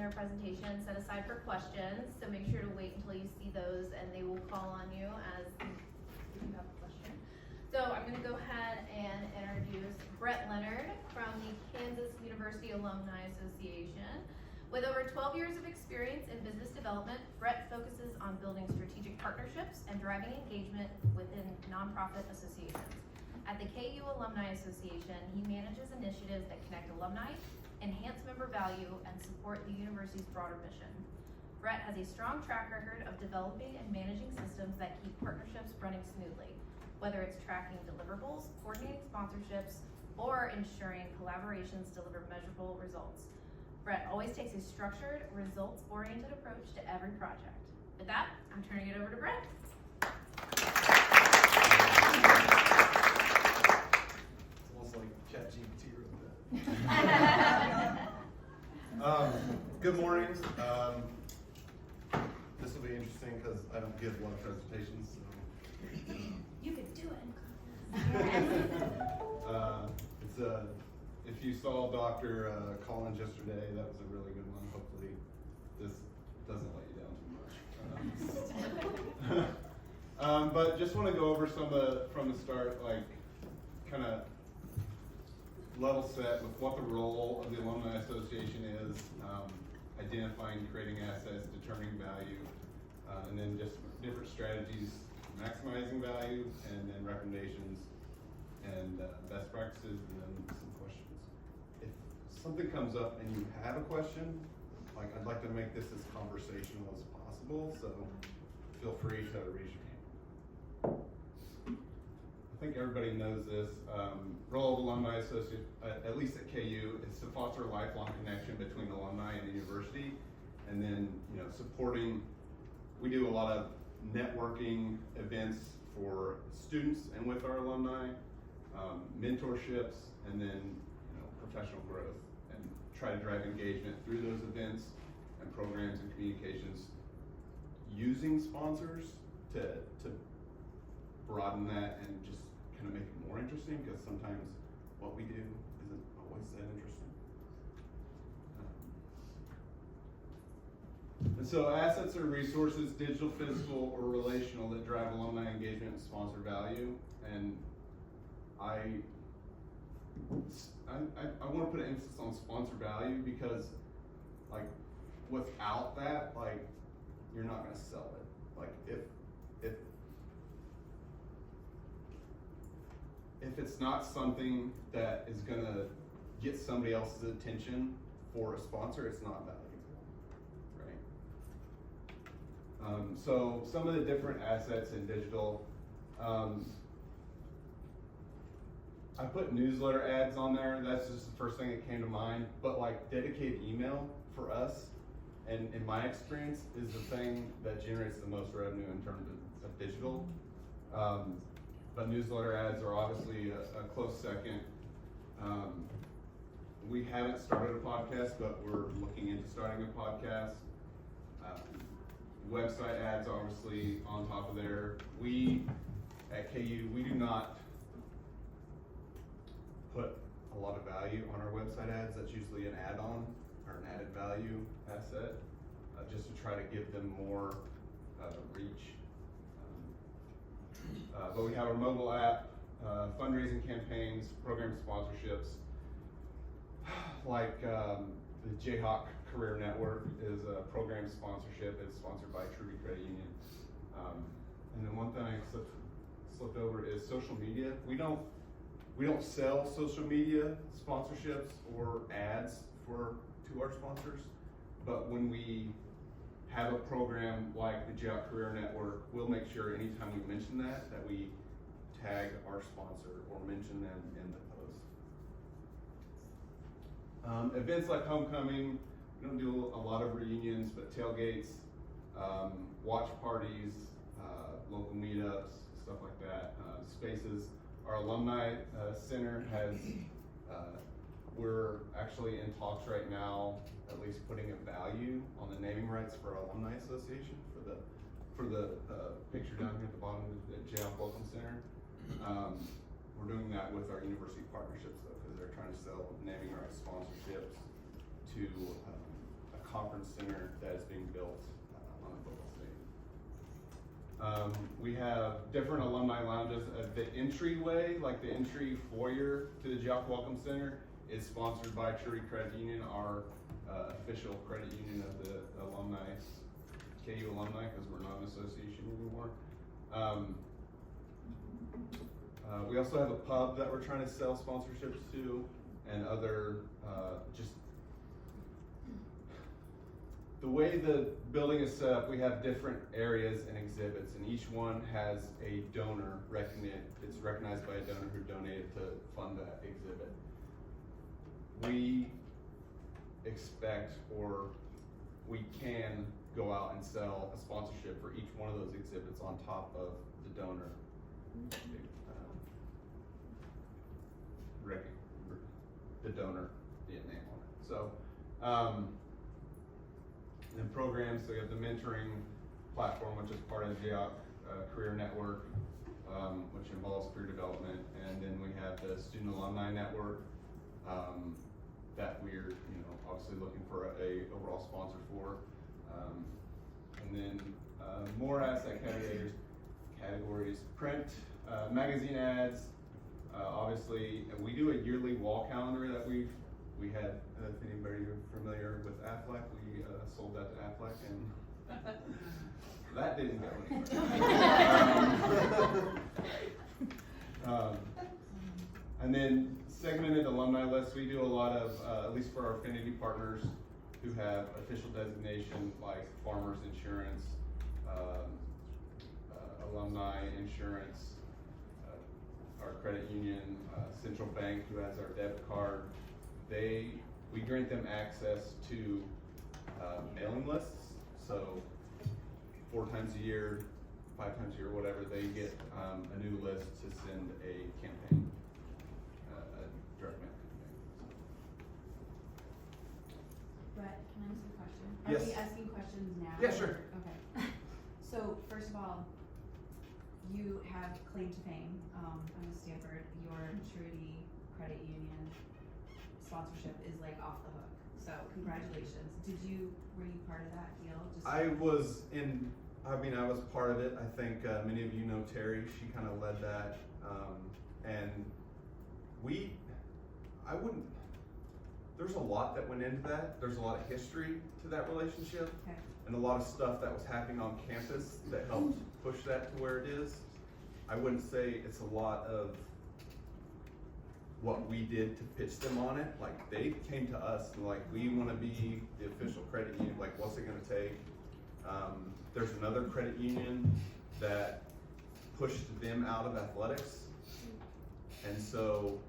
their presentation set aside for questions, so make sure to wait until you see those and they will call on you as you have a question. So I'm going to go ahead and introduce Brett Leonard from the Kansas University Alumni Association. With over 12 years of experience in business development, Brett focuses on building strategic partnerships and driving engagement within nonprofit associations. At the KU Alumni Association, he manages initiatives that connect alumni, enhance member value, and support the university's broader mission. Brett has a strong track record of developing and managing systems that keep partnerships running smoothly, whether it's tracking deliverables, coordinating sponsorships, or ensuring collaborations deliver measurable results. Brett always takes a structured, results-oriented approach to every project. With that, I'm turning it over to Brett. It's almost like ChatGPT wrote that. Good morning. This will be interesting because I don't give a lot of presentations. So. You could do it. If you saw Dr. Collins yesterday, that was a really good one. Hopefully this doesn't let you down too much. But just want to go over some from the start, like kind of level set with what the role of the Alumni Association is, identifying, creating assets, determining value, and then just different strategies, maximizing value, and then recommendations and best practices, and then some questions. If something comes up and you have a question, like I'd like to make this as conversational as possible, so feel free to raise your hand. I think everybody knows this. Role of Alumni Associate, at least at KU, is to foster a lifelong connection between alumni and the university, and then supporting. We do a lot of networking events for students and with our alumni, mentorships, and then professional growth, and try to drive engagement through those events and programs and communications, using sponsors to broaden that and just kind of make it more interesting, because sometimes what we do isn't always that interesting. And so assets or resources, digital, physical, or relational, that drive alumni engagement and sponsor value. And I want to put an emphasis on sponsor value, because like without that, like you're not going to sell it. Like if it's not something that is going to get somebody else's attention for a sponsor, it's not valuable, right? So some of the different assets in digital, I put newsletter ads on there. That's just the first thing that came to mind. But like dedicated email for us, and in my experience, is the thing that generates the most revenue in terms of digital. But newsletter ads are obviously a close second. We haven't started a podcast, but we're looking into starting a podcast. Website ads, obviously, on top of there. We, at KU, we do not put a lot of value on our website ads. That's usually an add-on or an added value asset, just to try to give them more reach. But we have our mobile app, fundraising campaigns, program sponsorships, like the Jayhawk Career Network is a program sponsorship. It's sponsored by Truby Credit Union. And then one thing I slipped over is social media. We don't sell social media sponsorships or ads to our sponsors, but when we have a program like the Jayhawk Career Network, we'll make sure anytime we mention that we tag our sponsor or mention them in the post. Events like homecoming, we don't do a lot of reunions, but tailgates, watch parties, local meetups, stuff like that, spaces. Our alumni center has, we're actually in talks right now, at least putting a value on the naming rights for our alumni association for the picture down here at the bottom of the Jayhawk Welcome Center. We're doing that with our university partnerships though, because they're trying to sell naming rights sponsorships to a conference center that is being built on the football stadium. We have different alumni lounges. The entryway, like the entry foyer to the Jock Welcome Center, is sponsored by Trudy Credit Union, our official credit union of the alumni, KU alumni, because we're not an association anymore. We also have a pub that we're trying to sell sponsorships to, and other, just the way the building is set up, we have different areas and exhibits, and each one has a donor it's recognized by a donor who donated to fund that exhibit. We expect, or we can go out and sell a sponsorship for each one of those exhibits on top of the donor. The donor name on it. So, and programs, so we have the mentoring platform, which is part of the Career Network, which involves career development, and then we have the Student Alumni Network, that we're, obviously looking for a overall sponsor for, and then more asset categories, print, magazine ads. Obviously, we do a yearly wall calendar that we had. If anybody are familiar with Aflac, we sold that to Aflac, and that didn't go anywhere. And then segmented alumni lists. We do a lot of, at least for our affinity partners who have official designation like Farmers Insurance, Alumni Insurance, our credit union, Central Bank, who has our debit card. We grant them access to mailing lists. So 4 times a year, 5 times a year, whatever, they get a new list to send a campaign, a direct mail campaign. Brett, can I ask you a question? Yes. Are we asking questions now? Yeah, sure. Okay. So first of all, you have claim to fame. I'm a Stanford. Your Trudy Credit Union sponsorship is like off the hook. So congratulations. Were you part of that deal? I was part of it. I think many of you know Terry. She kind of led that, and there's a lot that went into that. There's a lot of history to that relationship, Okay. and a lot of stuff that was happening on campus that helped push that to where it is. I wouldn't say it's a lot of what we did to pitch them on it. Like, they came to us and like, we want to be the official credit union. Like, what's it going to take? There's another credit union that pushed them out of athletics, and so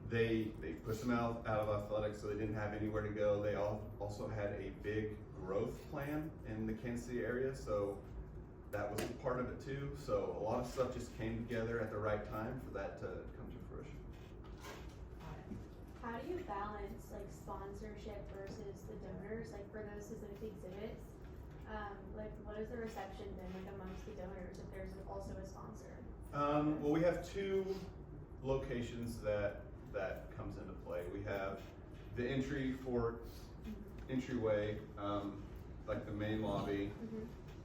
they pushed them out of athletics, so they didn't have anywhere to go. They also had a big growth plan in the Kansas City area, so that was a part of it too. So a lot of stuff just came together at the right time for that to come to fruition. How do you balance like sponsorship versus the donors, like for those specific exhibits? Like, what has the reception been like amongst the donors if there's also a sponsor? Well, we have 2 locations that comes into play. We have the entryway, like the main lobby.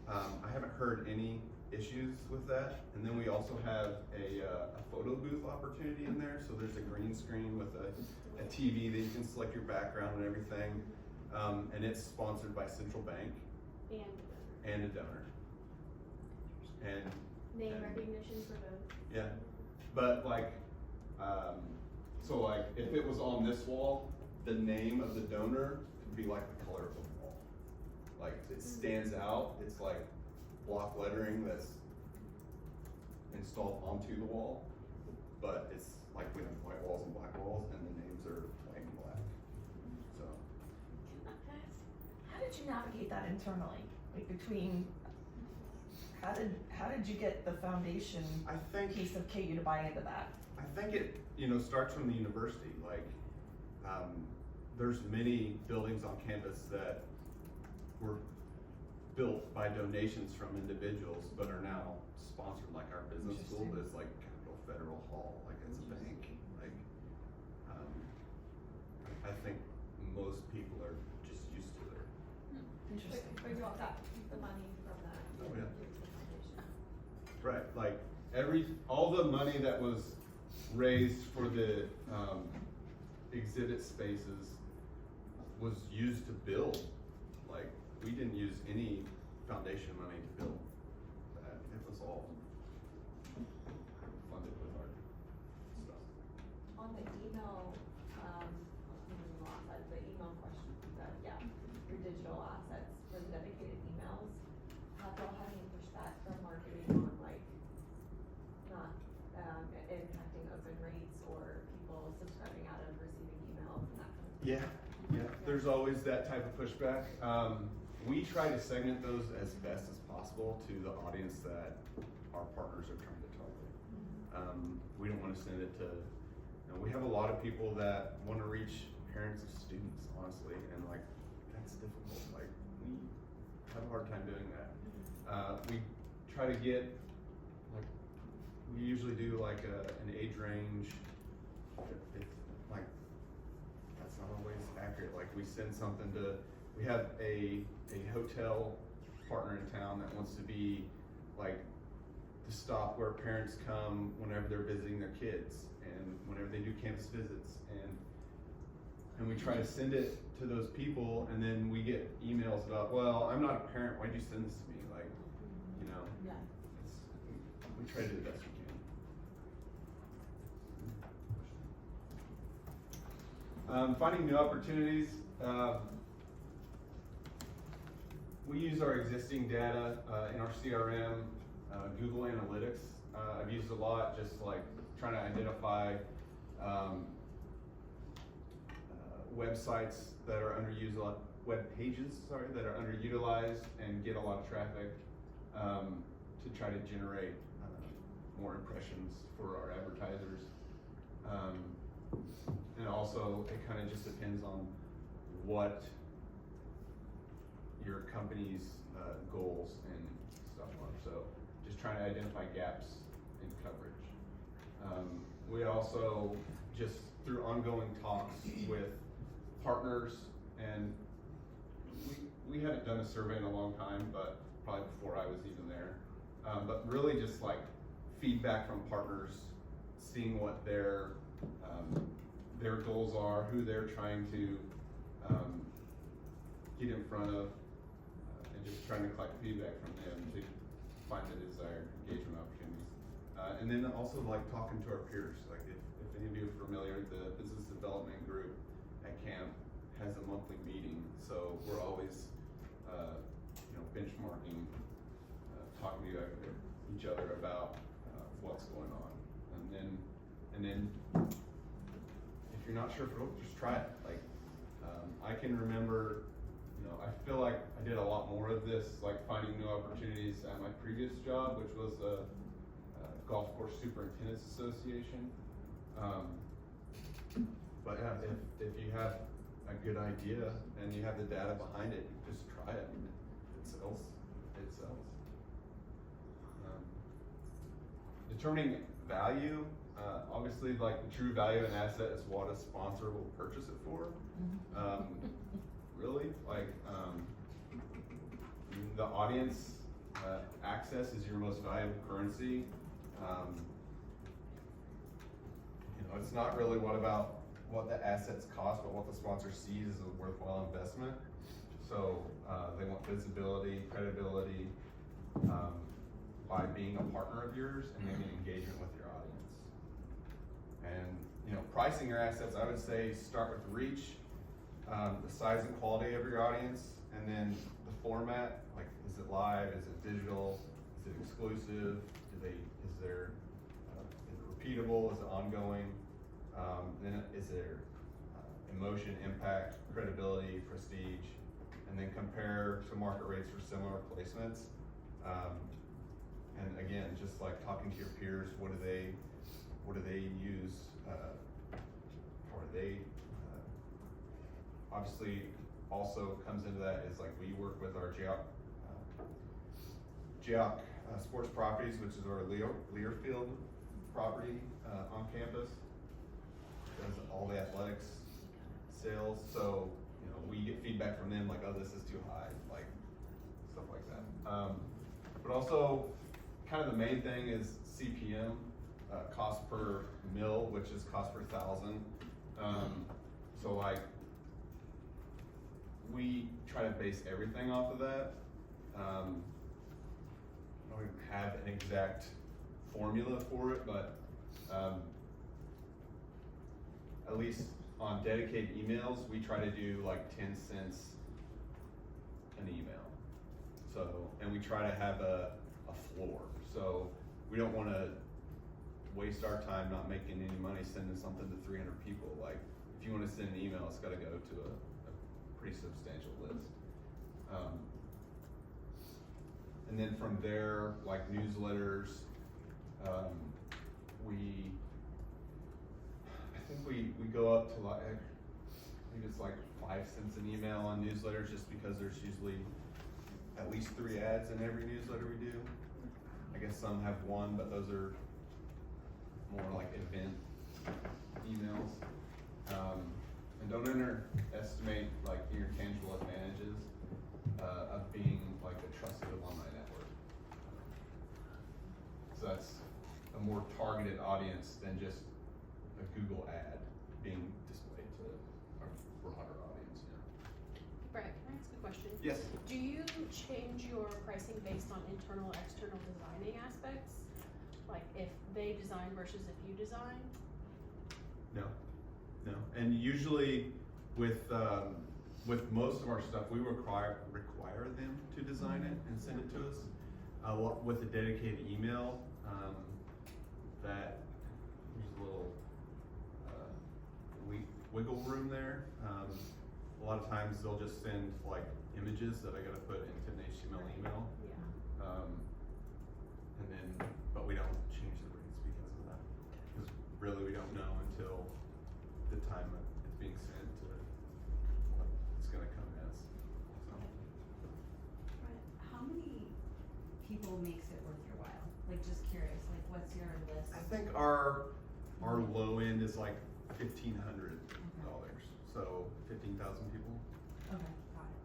I haven't heard any issues with that. And then we also have a photo booth opportunity in there. So there's a green screen with a TV that you can select your background and everything. And it's sponsored by Central Bank and a donor. And Name recognition for both. yeah, but like, so like if it was on this wall, the name of the donor could be like the color of the wall. Like, it stands out. It's like block lettering that's installed onto the wall, but it's like we have white walls and black walls, and the names are white and black. So. How did you navigate that internally? Like, between, how did you get the foundation piece of KU to buy into that? I think it, starts from the university. Like, there's many buildings on campus that were built by donations from individuals, but are now sponsored. Like, our business school is like Capital Federal Hall, like it's a bank. Like, I think most people are just used to it. Interesting. But you all got the money from that. Oh, yeah. Give to the foundation. Right, like, all the money that was raised for the, exhibit spaces was used to build. Like, we didn't use any foundation money to build that. It was all funded with our stuff. On the email, the email question, your digital assets for the dedicated emails, have y'all had any pushback from marketing on like not, impacting open rates or people subscribing out of receiving emails and that kind of thing? Yeah, there's always that type of pushback. We try to segment those as best as possible to the audience that our partners are trying to target. We don't wanna send it to, we have a lot of people that wanna reach parents of students, honestly, and like, that's difficult. Like, we have a hard time doing that. We try to get, like, we usually do like an age range, if like, that's not always accurate. Like, we send something to, we have a hotel partner in town that wants to be like the stop where parents come whenever they're visiting their kids and whenever they do campus visits, and we try to send it to those people, and then we get emails about, well, I'm not a parent, why'd you send this to me? Like, you know, Yeah. we try to do the best we can. Finding new opportunities. We use our existing data in our CRM, Google Analytics. I've used a lot, just like trying to identify websites that are underused, a lot web pages, sorry, that are underutilized and get a lot of traffic to try to generate more impressions for our advertisers. And also, it kind of just depends on what your company's goals and stuff are. So just trying to identify gaps in coverage. We also, just through ongoing talks with partners, and we haven't done a survey in a long time, but probably before I was even there. But really just like feedback from partners, seeing what their goals are, who they're trying to get in front of, and just trying to collect feedback from them to find the desired engagement opportunities. And then also like talking to our peers. Like if any of you are familiar, the business development group at CAMP has a monthly meeting. So we're always, benchmarking, talking to each other about what's going on. And then if you're not sure if it'll, just try it. Like, I can remember, I feel like I did a lot more of this, like finding new opportunities at my previous job, which was a Golf Course Superintendents Association. But yeah, if you have a good idea and you have the data behind it, just try it. It sells. It sells. Determining value, obviously, like the true value of an asset is what a sponsor will purchase it for. Really, like the audience access is your most valuable currency. It's not really what the assets cost, but what the sponsor sees as a worthwhile investment. So they want visibility, credibility by being a partner of yours and then engagement with your audience. And pricing your assets, I would say start with reach, the size and quality of your audience, and then the format. Like, is it live? Is it digital? Is it exclusive? Is it repeatable? Is it ongoing? Then is there emotion, impact, credibility, prestige, and then compare to market rates for similar placements. And again, just like talking to your peers, what do they use? Or they obviously also comes into that is like we work with our GEOC Sports Properties, which is our Learfield property on campus. Does all the athletics sales, so, you know, we get feedback from them like, oh, this is too high, like, stuff like that. But also, kind of the main thing is CPM, cost per mil, which is cost per thousand. So like, we try to base everything off of that. I don't have an exact formula for it, but at least on dedicated emails, we try to do like 10 cents an email. So, and we try to have a floor. So we don't want to waste our time not making any money sending something to 300 people. Like, if you want to send an email, it's got to go to a pretty substantial list. And then from there, like newsletters, I think we go up to like, I think it's like 5 cents an email on newsletters, just because there's usually at least 3 ads in every newsletter we do. I guess some have 1, but those are more like event emails. And don't underestimate like your tangible advantages of being like a trusted alumni network. So that's a more targeted audience than just a Google ad being displayed to a broader audience. Brett, can I ask a question? Yes. Do you change your pricing based on internal, external designing aspects? Like if they design versus if you design? No. And usually with most of our stuff, we require them to design it and send it to us. With a dedicated email, that there's a little wiggle room there. A lot of times they'll just send like images that I gotta put into an HTML email. Yeah. But we don't change the rates because of that. Because really we don't know until the time that it's being sent to what it's gonna come as. So. How many people makes it worth your while? Like, just curious, like, what's your list? I think our low end is like $1,500. So 15,000 people. Okay, got it.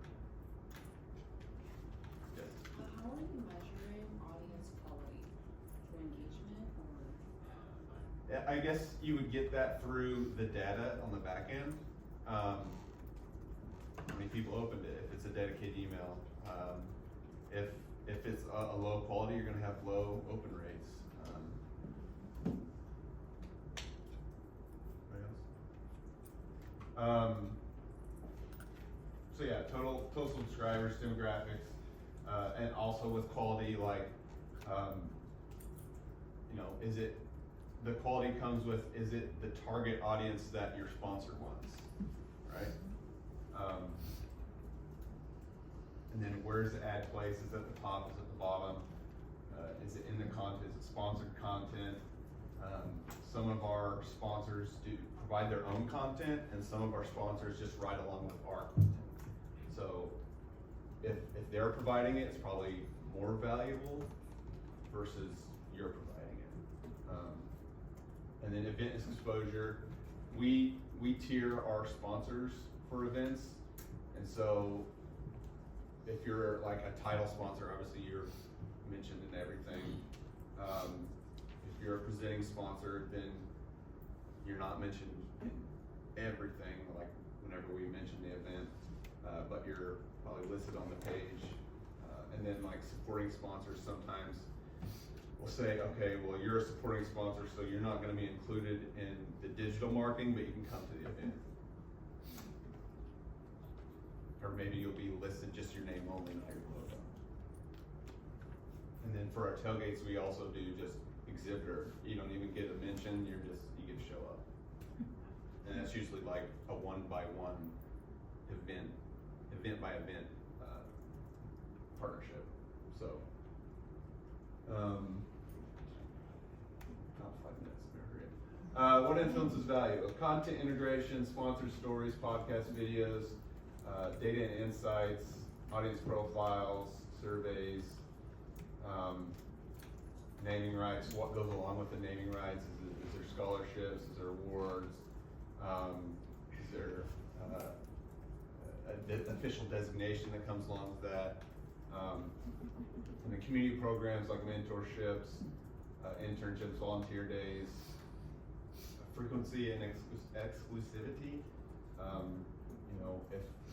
Yes. How are you measuring audience quality? Through engagement or? Yeah, I guess you would get that through the data on the back end. How many people opened it, if it's a dedicated email. If it's a low quality, you're gonna have low open rates. So yeah, total subscribers, demographics, and also with quality, like, you know, the quality comes with, is it the target audience that your sponsor wants, right? And then where's the ad placed? Is it at the top, is it at the bottom? Is it in the content, is it sponsored content? Some of our sponsors do provide their own content, and some of our sponsors just ride along with our content. So if they're providing it, it's probably more valuable versus you're providing it. And then event exposure, we tier our sponsors for events, and so if you're like a title sponsor, obviously you're mentioned in everything. If you're a presenting sponsor, then you're not mentioned in everything, like whenever we mention the event, but you're probably listed on the page. And then like supporting sponsors sometimes will say, okay, well, you're a supporting sponsor, so you're not gonna be included in the digital marketing, but you can come to the event. Or maybe you'll be listed just your name only, not your logo. And then for our tailgates, we also do just exhibitor. You don't even get a mention, you get to show up. And that's usually like a 1-by-1 event by event partnership. So, not 5 minutes, better hurry up. What influences value? Content integration, sponsored stories, podcast videos, data and insights, audience profiles, surveys, naming rights. What goes along with the naming rights? Is there scholarships? Is there awards? Is there official designation that comes along with that. And the community programs like mentorships, internships, volunteer days, frequency and exclusivity. You know,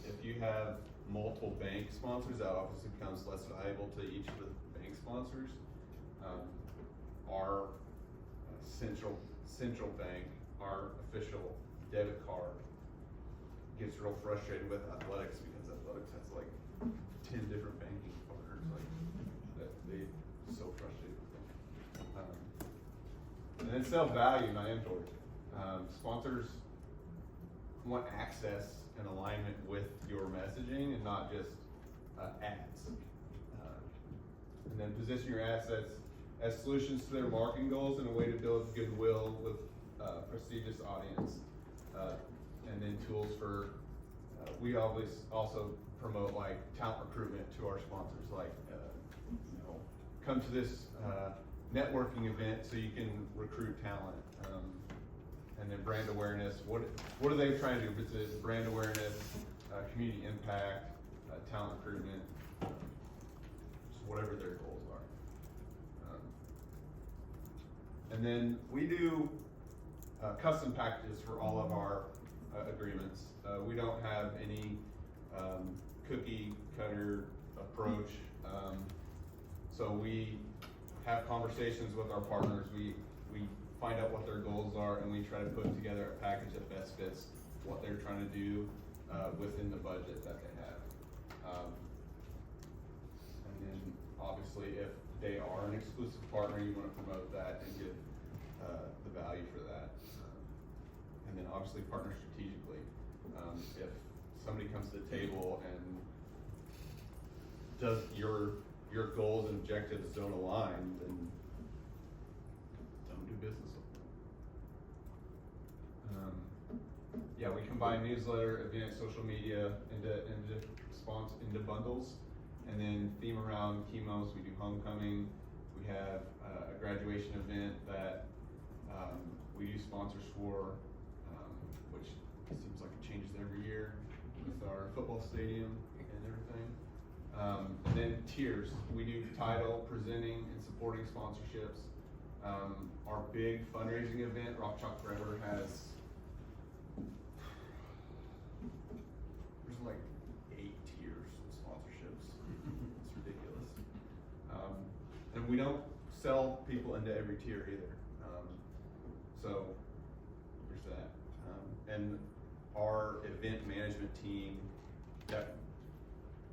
if you have multiple bank sponsors, that obviously becomes less valuable to each of the bank sponsors. Our central bank, our official debit card, gets real frustrated with athletics because athletics has like 10 different banking partners, like that they so frustrated with them. And then self-value, not inventory. Sponsors want access and alignment with your messaging and not just ads. And then position your assets as solutions to their marketing goals in a way to build goodwill with prestigious audience. And then tools for, we always also promote like talent recruitment to our sponsors, like, you know, come to this networking event so you can recruit talent. And then brand awareness, what are they trying to do? If it's brand awareness, community impact, talent recruitment, just whatever their goals are. And then we do custom packages for all of our agreements. We don't have any cookie cutter approach. So we have conversations with our partners. We find out what their goals are, and we try to put together a package that best fits what they're trying to do within the budget that they have. And then obviously if they are an exclusive partner, you want to promote that and give the value for that. And then obviously partner strategically. If somebody comes to the table and does your goals and objectives don't align, then don't do business with them. Yeah, we combine newsletter, event, social media into bundles, and then theme around chemos. We do homecoming. We have a graduation event that we do sponsors for, which seems like it changes every year with our football stadium and everything. And then tiers. We do title, presenting, and supporting sponsorships. Our big fundraising event, Rock Chalk Forever, has there's like 8 tiers of sponsorships. It's ridiculous. And we don't sell people into every tier either. So there's that. And our event management team, that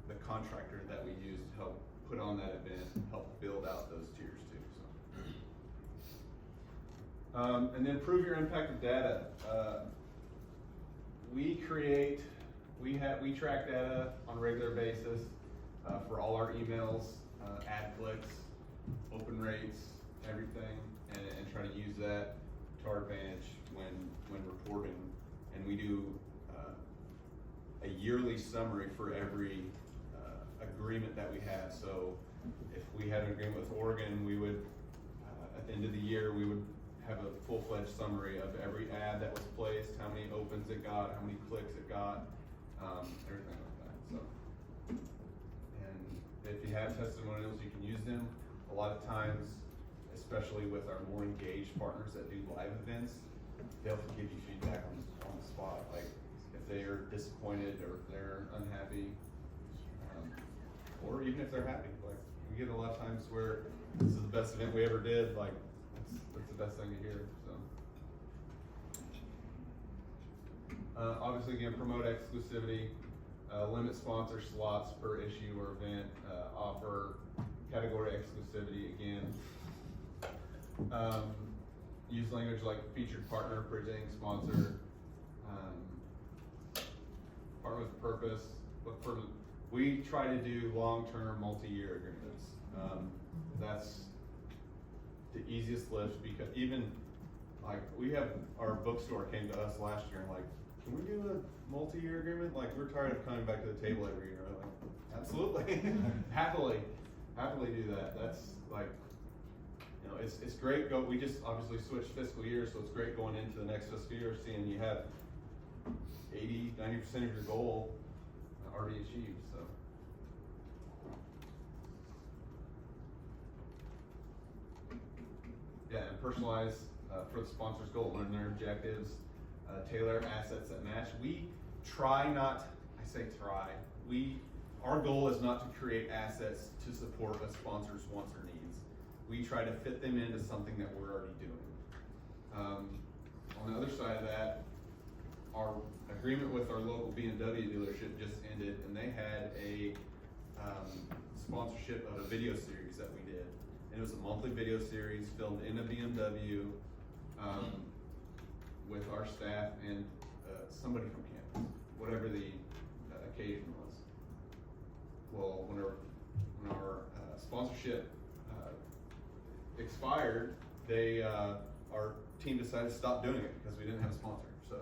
the contractor that we use to help put on that event, help build out those tiers too. So. And then prove your impact of data. We track data on a regular basis for all our emails, ad clicks, open rates, everything, and try to use that to our advantage when reporting. And we do a yearly summary for every agreement that we have. So if we had an agreement with Oregon, we would, at the end of the year, we would have a full-fledged summary of every ad that was placed, how many opens it got, how many clicks it got, everything like that. So, and if you have testimonials, you can use them. A lot of times, especially with our more engaged partners that do live events, they'll give you feedback on the spot, like if they're disappointed or if they're unhappy, or even if they're happy. Like we get a lot of times where this is the best event we ever did. Like that's the best thing to hear. So obviously, again, promote exclusivity, limit sponsor slots per issue or event, offer category exclusivity. Again, use language like featured partner, presenting sponsor, partner with purpose. Look for. We try to do long-term, multi-year agreements. That's the easiest lift because even like we have our bookstore came to us last year and like, can we do a multi-year agreement? Like we're tired of coming back to the table every year. I'm like, absolutely, happily do that. That's like, you know, it's great. We just obviously switched fiscal years, so it's great going into the next fiscal year, seeing you have 80-90% of your goal already achieved, so. Yeah, and personalize for the sponsor's goal, learn their objectives, tailor assets that match. We try not, I say try, our goal is not to create assets to support a sponsor's wants or needs. We try to fit them into something that we're already doing. On the other side of that, our agreement with our local BMW dealership just ended, and they had a sponsorship of a video series that we did. And it was a monthly video series filmed in a BMW with our staff and somebody from campus, whatever the occasion was. Well, when our sponsorship expired, our team decided to stop doing it because we didn't have a sponsor. So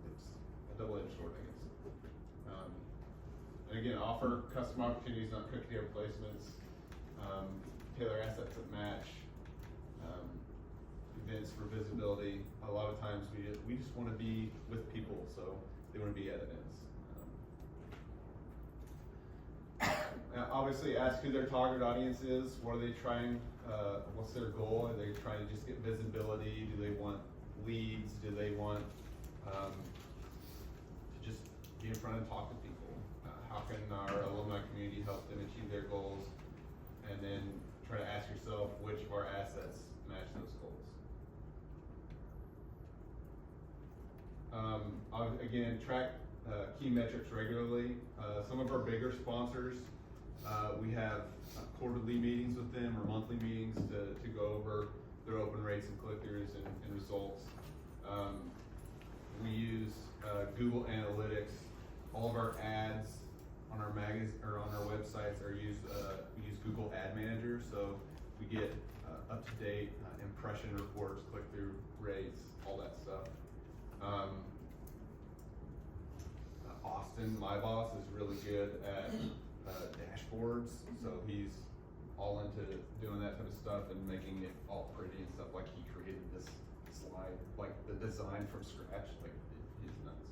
it's a double-edged sword, I guess. And again, offer custom opportunities, not cookie cutter placements, tailor assets that match, events for visibility. A lot of times we just want to be with people, so they want to be at events. Now obviously ask who their target audience is. What are they trying, what's their goal? Are they trying to just get visibility? Do they want leads? Do they want to just be in front and talk to people? How can our alumni community help them achieve their goals? And then try to ask yourself which of our assets match those goals. Again, track key metrics regularly. Some of our bigger sponsors, we have quarterly meetings with them or monthly meetings to go over their open rates and click-throughs and results. We use Google Analytics. All of our ads on our on our websites are we use Google Ad Manager, so we get up-to-date impression reports, click-through rates, all that stuff. Austin, my boss, is really good at dashboards, so he's all into doing that type of stuff and making it all pretty and stuff. Like he created this slide, like the design from scratch, like he's nuts.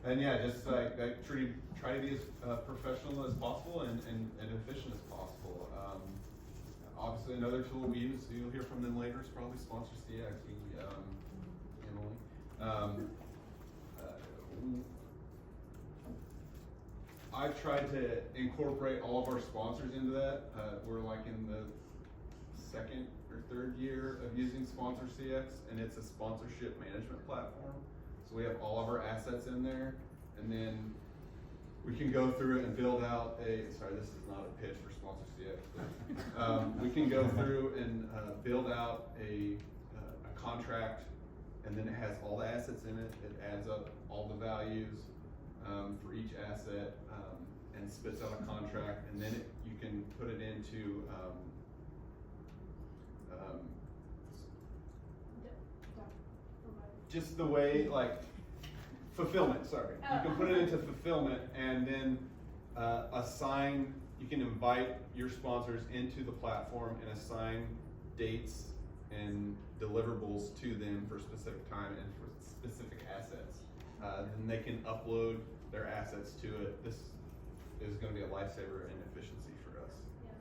And yeah, just like try to be as professional as possible and efficient as possible. Obviously, another tool we use, you'll hear from them later, is probably Sponsor CX. Emily. I've tried to incorporate all of our sponsors into that. We're like in the second or third year of using Sponsor CX, and it's a sponsorship management platform. So we have all of our assets in there, and then we can go through it and build out sorry, this is not a pitch for Sponsor CX, but we can go through and build out a contract, and then it has all the assets in it. It adds up all the values for each asset and spits out a contract, and then you can put it into just the way, like, fulfillment, sorry. You can put it into fulfillment and then you can invite your sponsors into the platform and assign dates and deliverables to them for a specific time and for specific assets. Then they can upload their assets to it. This is going to be a lifesaver in efficiency for us. Yeah.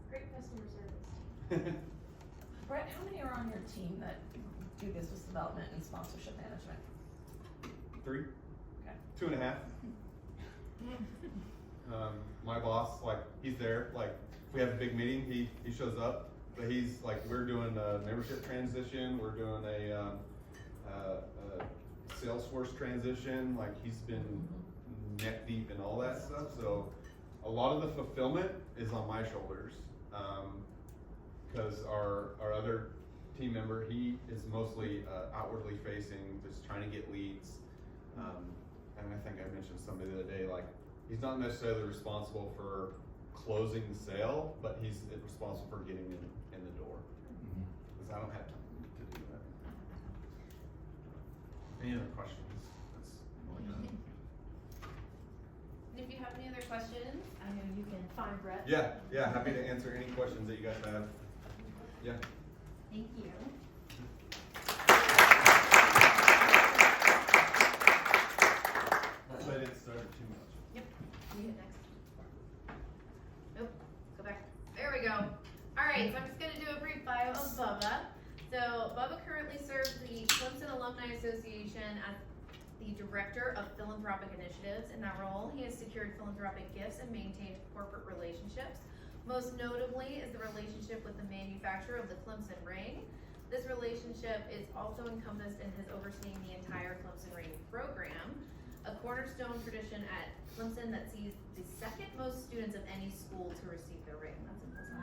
Great customer service. Brett, how many are on your team that do business development and sponsorship management? 3. Okay. 2.5. My boss, like, he's there. Like, if we have a big meeting, he shows up. But he's like, we're doing a membership transition. We're doing a Salesforce transition. Like, he's been neck deep in all that stuff. So a lot of the fulfillment is on my shoulders. Because our other team member, he is mostly outwardly facing, just trying to get leads. And I think I mentioned somebody the other day, like, he's not necessarily responsible for closing the sale, but he's responsible for getting in the door. Because I don't have time to do that. Any other questions? That's all I got. And if you have any other questions, I know you can find Brett. Yeah, happy to answer any questions that you guys have. Yeah. Thank you. So I didn't start too much. You hit next. Nope, go back. There we go. Alright, so I'm just gonna do a brief bio of Bubba. So Bubba currently serves the Clemson Alumni Association as the Director of Philanthropic Initiatives. In that role, he has secured philanthropic gifts and maintained corporate relationships. Most notably is the relationship with the manufacturer of the Clemson ring. This relationship is also encompassed in his overseeing the entire Clemson ring program, a cornerstone tradition at Clemson that sees the second most students of any school to receive their ring. That's impressive.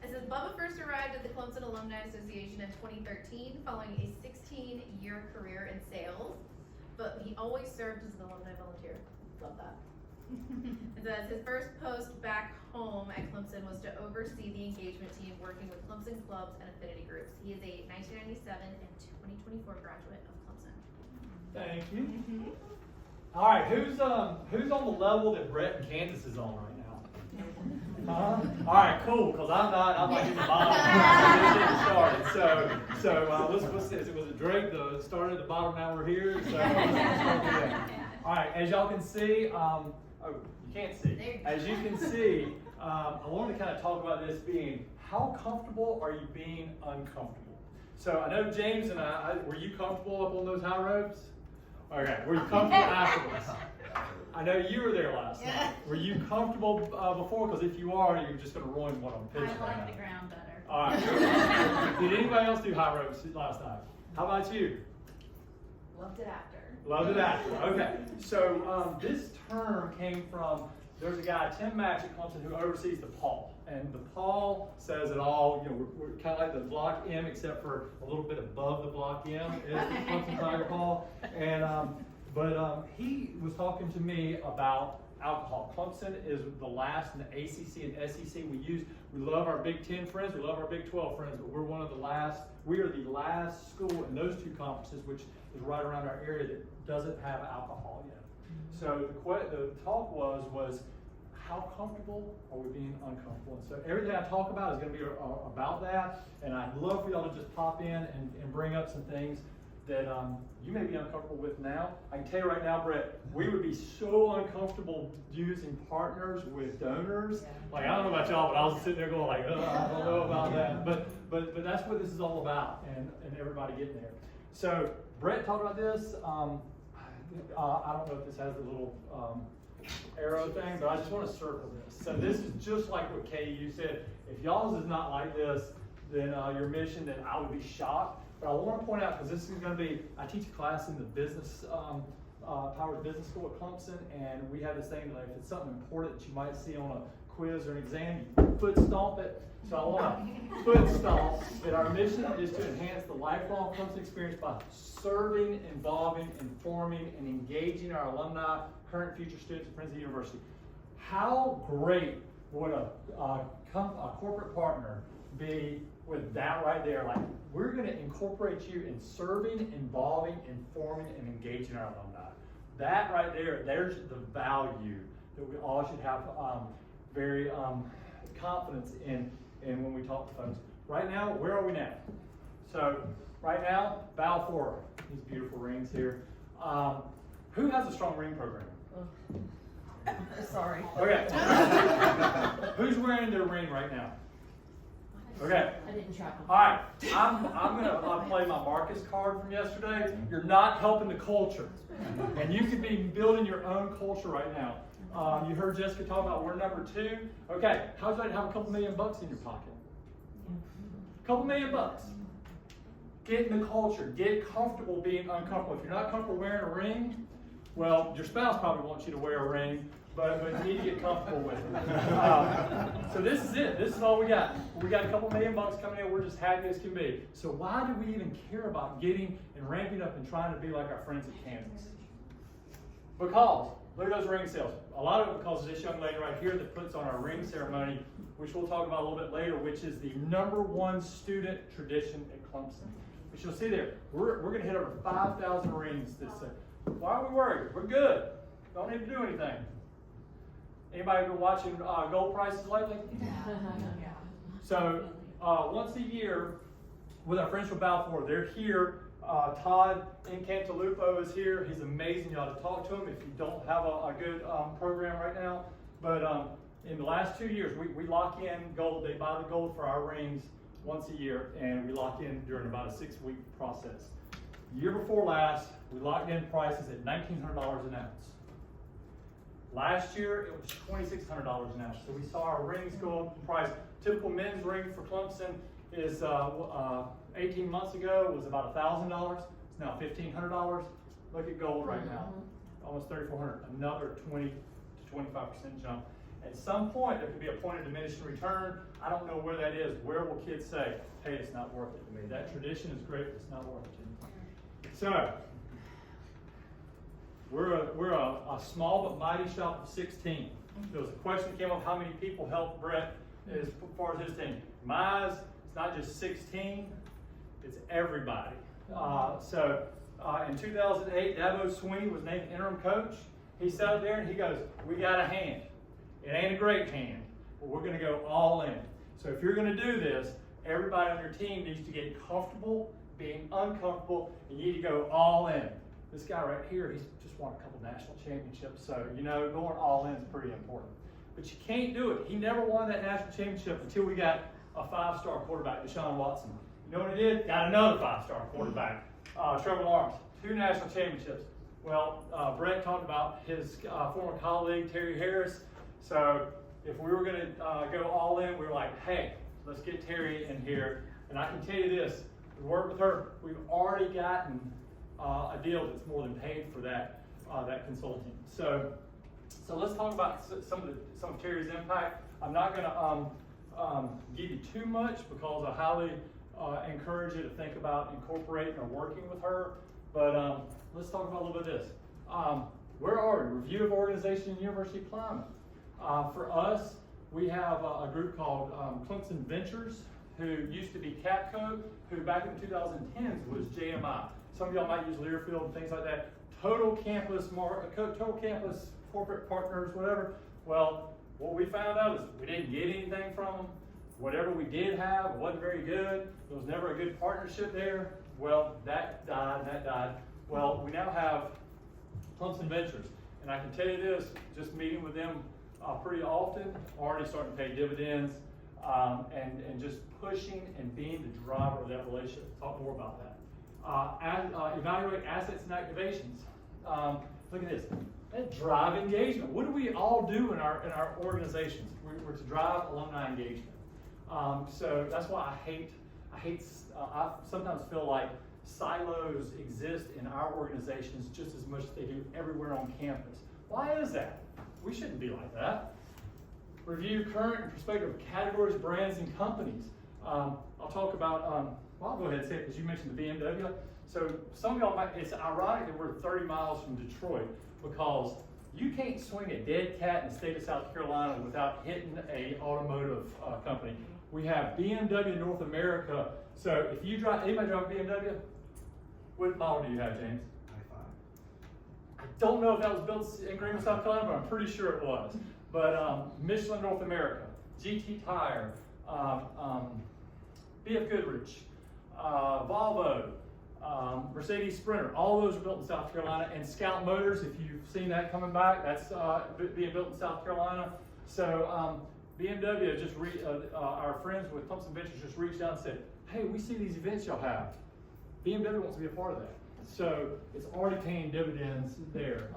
It says Bubba first arrived at the Clemson Alumni Association in 2013 following a 16-year career in sales, but he always served as an alumni volunteer. Love that. It says his first post back home at Clemson was to oversee the engagement team working with Clemson clubs and affinity groups. He is a 1997 and 2024 graduate of Clemson. Thank you. All right, who's on the level that Brett and Candace is on right now? All right, cool. Because I'm like in the bottom. I'm just getting started. So let's see. Was it Drake that started at the bottom? Now we're here. So let's start with that. All right, as y'all can see, oh, you can't see. As you can see, I wanted to kind of talk about this being how comfortable are you being uncomfortable? So I know James and I were you comfortable up on those high ropes? Okay, were you comfortable afterwards? I know you were there last night. Were you comfortable before? Because if you are, you're just going to ruin what I'm pitching. I like the ground better. All right. Did anybody else do high ropes last night? How about you? Loved it after. Loved it after. Okay. So this term came from, there's a guy, Tim Match at Clemson, who oversees the PAW. And the PAW says it all, you know, we're kind of like the block M, except for a little bit above the block M is the Clemson Tiger Paw. And, but he was talking to me about alcohol. Clemson is the last in the ACC and SEC. We love our Big 10 friends, we love our Big 12 friends, but we're one of the last, we are the last school in those two conferences, which is right around our area, that doesn't have alcohol yet. So the talk was how comfortable are we being uncomfortable? And so everything I talk about is going to be about that, and I'd love for y'all to just pop in and bring up some things that you may be uncomfortable with now. I can tell you right now, Brett, we would be so uncomfortable using partners with donors. Like, I don't know about y'all, but I was sitting there going like, oh, I don't know about that. But that's what this is all about, and everybody getting there. So Brett talked about this. I don't know if this has a little arrow thing, but I just want to circle this. So this is just like what KU said. If y'all's is not like this, then your mission, then I would be shocked. But I want to point out, because this is going to be, I teach a class in the business, Powers Business School at Clemson, and we have this thing that if it's something important that you might see on a quiz or an exam, you foot stomp it. So I want to foot stomp that our mission is to enhance the lifelong Clemson experience by serving, involving, informing, and engaging our alumni, current future students, and friends of the university. How great would a corporate partner be with that right there? Like, we're going to incorporate you in serving, involving, informing, and engaging our alumni. That right there, there's the value that we all should have very confidence in when we talk to folks. Right now, where are we now? So right now, bow forward. These beautiful rings here. Who has a strong ring program? Sorry. Okay. Who's wearing their ring right now? Okay. I didn't trap them. All right. I'm gonna play my Marcus card from yesterday. You're not helping the culture, and you could be building your own culture right now. You heard Jessica talk about we're number 2. Okay. How's that? Have a couple $1 million in your pocket. A couple $1 million. Get in the culture. Get comfortable being uncomfortable. If you're not comfortable wearing a ring, well, your spouse probably wants you to wear a ring, but you need to get comfortable with it. So this is it. This is all we got. We got a couple $1 million coming in. We're just happy as can be. So why do we even care about getting and ramping up and trying to be like our friends at Kansas? Because look at those ring sales. A lot of it because of this young lady right here that puts on our ring ceremony, which we'll talk about a little bit later, which is the #1 student tradition at Clemson. But you'll see there, we're going to hit over 5,000 rings this year. Why are we worried? We're good. Don't need to do anything. Anybody been watching gold prices lately? Yeah. So once a year with our friends from Balfour. They're here. Todd in Cantalupo is here. He's amazing. You ought to talk to him if you don't have a good program right now. But in the last 2 years, we lock in gold. They buy the gold for our rings once a year, and we lock in during about a 6-week process. Year before last, we locked in prices at $1,900 an ounce. Last year, it was $2,600 an ounce. So we saw our rings go up in price. Typical men's ring for Clemson is 18 months ago was about $1,000. It's now $1,500. Look at gold right now, almost $3,400. Another 20 to 25% jump. At some point, there could be a point of diminishing return. I don't know where that is. Where will kids say, hey, it's not worth it to me? That tradition is great, but it's not worth it to me. So, we're a small but mighty shop of 16. There was a question that came up, how many people helped Brett as far as his team? Mine's, it's not just 16, it's everybody. In 2008, Dabo Sweeney was named interim coach. He sat there and he goes, we got a hand. It ain't a great hand, but we're going to go all in. So if you're going to do this, everybody on your team needs to get comfortable being uncomfortable, and you need to go all in. This guy right here, he's just won a couple national championships, so you know going all in is pretty important. But you can't do it. He never won that national championship until we got a 5-star quarterback, Deshaun Watson. You know what he did? Got another 5-star quarterback, Trevor Lawrence. 2 national championships. Well, Brett talked about his former colleague, Terry Harris. So if we were going to go all in, we were like, hey, let's get Terry in here. And I can tell you this, we worked with her. We've already gotten a deal that's more than paid for that consulting. So let's talk about some of Terry's impact. I'm not going to give you too much because I highly encourage you to think about incorporating or working with her. But let's talk about a little bit of this. Where are we? Review of organization and university climate. For us, we have a group called Clemson Ventures, who used to be Capco, who back in the 2010s was JMI. Some of y'all might use Learfield and things like that. Total campus corporate partners, whatever. Well, what we found out is we didn't get anything from them. Whatever we did have wasn't very good. There was never a good partnership there. Well, that died. Well, we now have Clemson Ventures. And I can tell you this, just meeting with them pretty often, already starting to pay dividends, and just pushing and being the driver of that relationship. Talk more about that. Evaluate assets and activations. Look at this. Drive engagement. What do we all do in our organizations? We're to drive alumni engagement. So that's why I sometimes feel like silos exist in our organizations just as much as they do everywhere on campus. Why is that? We shouldn't be like that. Review current and prospective categories, brands, and companies. I'll talk about, I'll go ahead and say it because you mentioned the BMW. So some of y'all might, it's ironic that we're 30 miles from Detroit because you can't swing a dead cat in the state of South Carolina without hitting a automotive company. We have BMW North America. So if you drive, anybody drive a BMW? What model do you have, James? I don't know if that was built in Greenville, South Carolina, but I'm pretty sure it was. But Michelin North America, GT Tire, BF Goodrich, Volvo, Mercedes Sprinter, all those are built in South Carolina. And Scout Motors, if you've seen that coming back, that's being built in South Carolina. So BMW just our friends with Clemson Ventures just reached out and said, hey, we see these events y'all have. BMW wants to be a part of that. So it's already paying dividends there.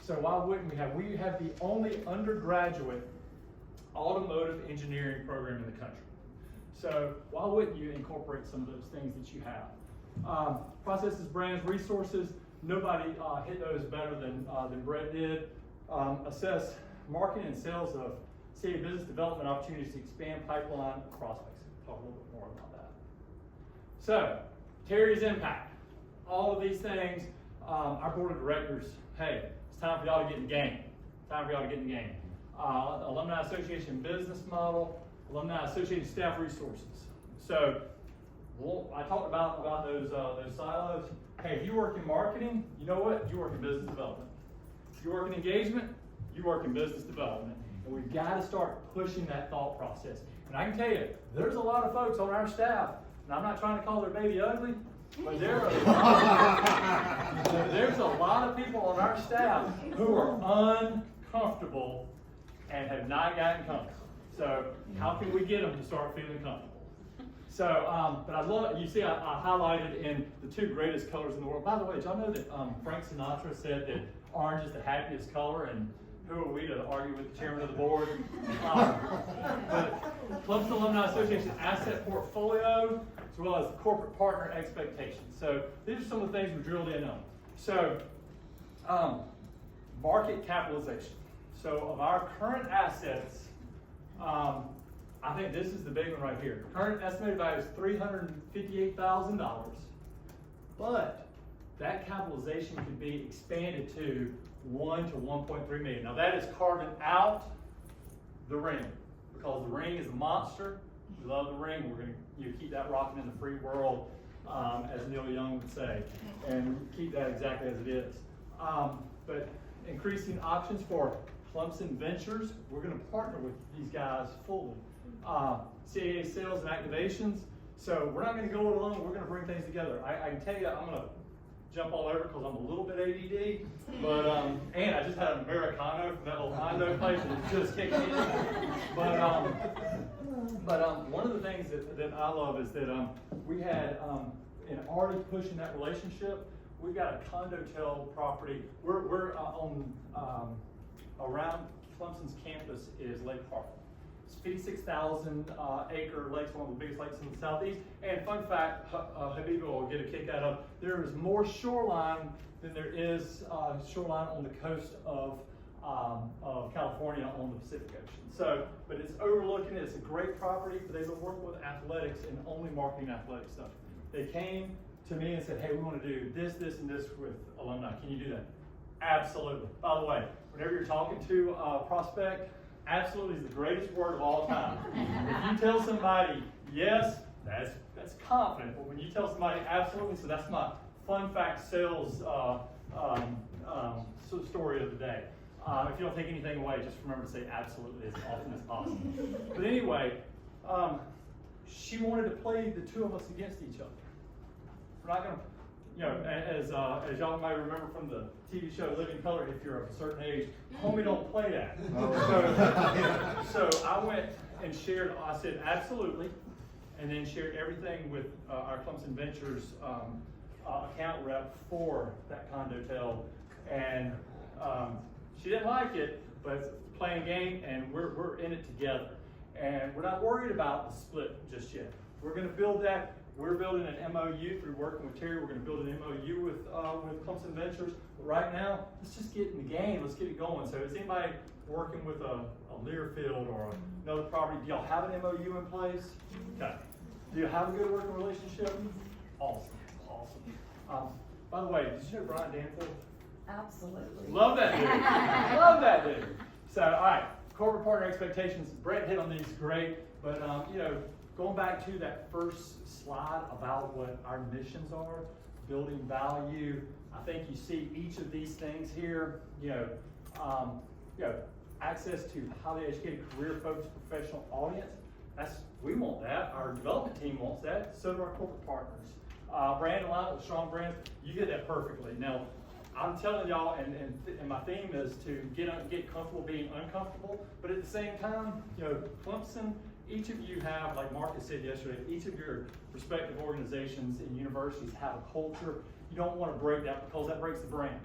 So why wouldn't we have the only undergraduate automotive engineering program in the country? So why wouldn't you incorporate some of those things that you have? Processes, brands, resources, nobody hit those better than Brett did. Assess marketing and sales of city business development opportunities to expand pipeline prospects. Talk a little bit more about that. So, Terry's impact. All of these things, our board of directors, hey, it's time for y'all to get in the game. Alumni Association business model, Alumni Association staff resources. So, I talked about those silos. Hey, if you work in marketing, you know what? You work in business development. If you work in engagement, you work in business development. And we've got to start pushing that thought process. And I can tell you, there's a lot of folks on our staff, and I'm not trying to call their baby ugly, but there's a lot of people on our staff who are uncomfortable and have not gotten comfortable. So how can we get them to start feeling comfortable? So, but I love it. You see, I highlighted in the two greatest colors in the world. By the way, did y'all know that Frank Sinatra said that orange is the happiest color? And who are we to argue with the chairman of the board? But Clemson Alumni Association asset portfolio, as well as corporate partner expectations. So these are some of the things we drilled in on. So, market capitalization. So of our current assets, I think this is the big one right here. Current estimated value is $358,000, but that capitalization could be expanded to 1 to 1.3 million. Now that is carving out the ring, because the ring is a monster. We love the ring. We're going to keep that rocking in the free world, as Neil Young would say, and keep that exactly as it is. But increasing options for Clemson Ventures, we're going to partner with these guys fully. CAA sales and activations. So we're not going to go it alone. We're going to bring things together. I can tell you, I'm going to jump all over because I'm a little bit ADD. But and I just had an Americano from that little Hondo place and it just kicked in. But one of the things that I love is that we had in already pushing that relationship. We've got a condotel property. We're on around Clemson's campus is Lake Hartwell. It's 56,000 acre lakes, one of the biggest lakes in the southeast. And fun fact, Habiba will get a kick out of, there is more shoreline than there is shoreline on the coast of California on the Pacific Ocean. So, but it's overlooking it. It's a great property, but they've been working with athletics and only marketing athletic stuff. They came to me and said, hey, we want to do this, this, and this with alumni. Can you do that? Absolutely. By the way, whenever you're talking to a prospect, absolutely is the greatest word of all time. If you tell somebody yes, that's confident. But when you tell somebody absolutely, so that's my fun fact sales story of the day. If you don't take anything away, just remember to say absolutely as often as possible. But anyway, she wanted to play the two of us against each other. We're not going to, you know, as y'all may remember from the TV show Living Color, if you're of a certain age, homie don't play that. So I went and shared, I said absolutely, and then shared everything with our Clemson Ventures account rep for that condotel, and she didn't like it, but it's playing a game, and we're in it together. And we're not worried about the split just yet. We're going to build that. We're building an MOU through working with Terry. We're going to build an MOU with Clemson Ventures. But right now, let's just get in the game. Let's get it going. So is anybody working with a Learfield or another property? Do y'all have an MOU in place? Okay. Do you have a good working relationship? Awesome. Awesome. By the way, did you know Brian Danforth? Absolutely. Love that dude. Love that dude. So, all right. Corporate partner expectations. Brett hit on these great. But, you know, going back to that first slide about what our missions are, building value, I think you see each of these things here, access to highly educated, career-focused professional audience. We want that. Our development team wants that. So do our corporate partners. Brand alignment with strong brands. You did that perfectly. Now, I'm telling y'all, and my theme is to get comfortable being uncomfortable, but at the same time, you know, Clemson, each of you have, like Marcus said yesterday, each of your respective organizations and universities have a culture. You don't want to break that because that breaks the brand.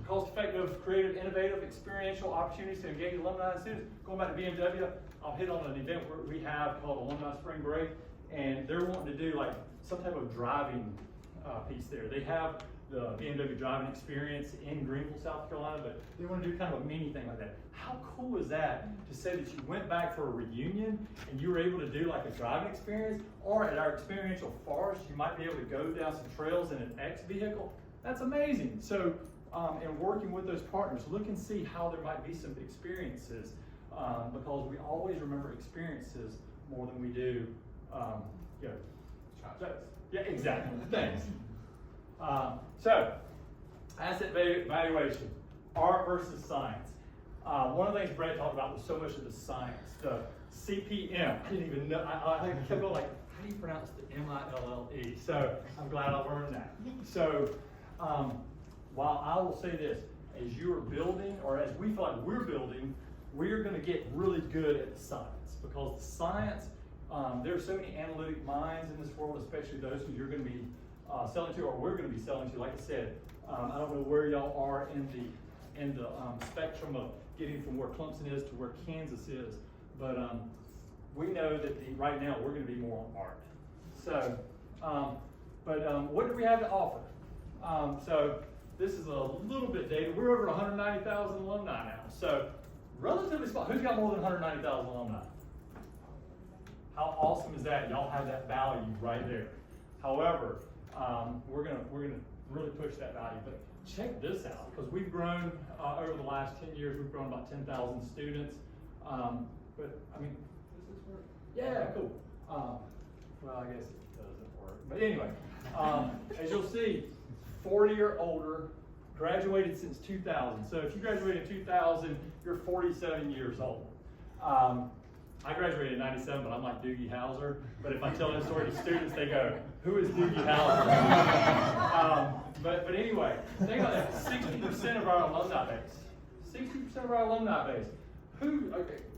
Cost-effective, creative, innovative, experiential opportunities to engage alumni and students. Going back to BMW, I'll hit on an event where we have called Alumni Spring Break, and they're wanting to do like some type of driving piece there. They have the BMW driving experience in Greenville, South Carolina, but they want to do kind of a mini thing like that. How cool is that to say that you went back for a reunion and you were able to do like a driving experience, or at our experiential forest, you might be able to go down some trails in an X vehicle? That's amazing. So, and working with those partners, look and see how there might be some experiences, because we always remember experiences more than we do, yeah, exactly. Thanks. So, asset valuation, art versus science. one of the things Brett talked about was so much of the science, the CPM. I didn't even know, I kept going like, how do you pronounce the M-I-L-L-E? So I'm glad I learned that. So while I will say this, as you are building, or as we feel like we're building, we're gonna get really good at the science, because the science, there are so many analytic minds in this world, especially those who you're gonna be selling to, or we're gonna be selling to. Like I said, I don't know where y'all are in the spectrum of getting from where Clemson is to where Kansas is, but we know that right now we're gonna be more on art. So, what do we have to offer? So this is a little bit dated. We're over 190,000 alumni now. So relatively small. Who's got more than 190,000 alumni? How awesome is that? Y'all have that value right there. However, we're gonna really push that value. But check this out, because we've grown over the last 10 years. We've grown about 10,000 students. But I mean, does this work? Yeah, cool. Well, I guess it doesn't work. But anyway, as you'll see, 40 or older, graduated since 2000. So if you graduated in 2000, you're 47 years old. I graduated in 97, but I'm like Doogie Howser. But if I tell that story to students, they go, "Who is Doogie Howser?" But anyway, think about that. 60% of our alumni base. 60% of our alumni base.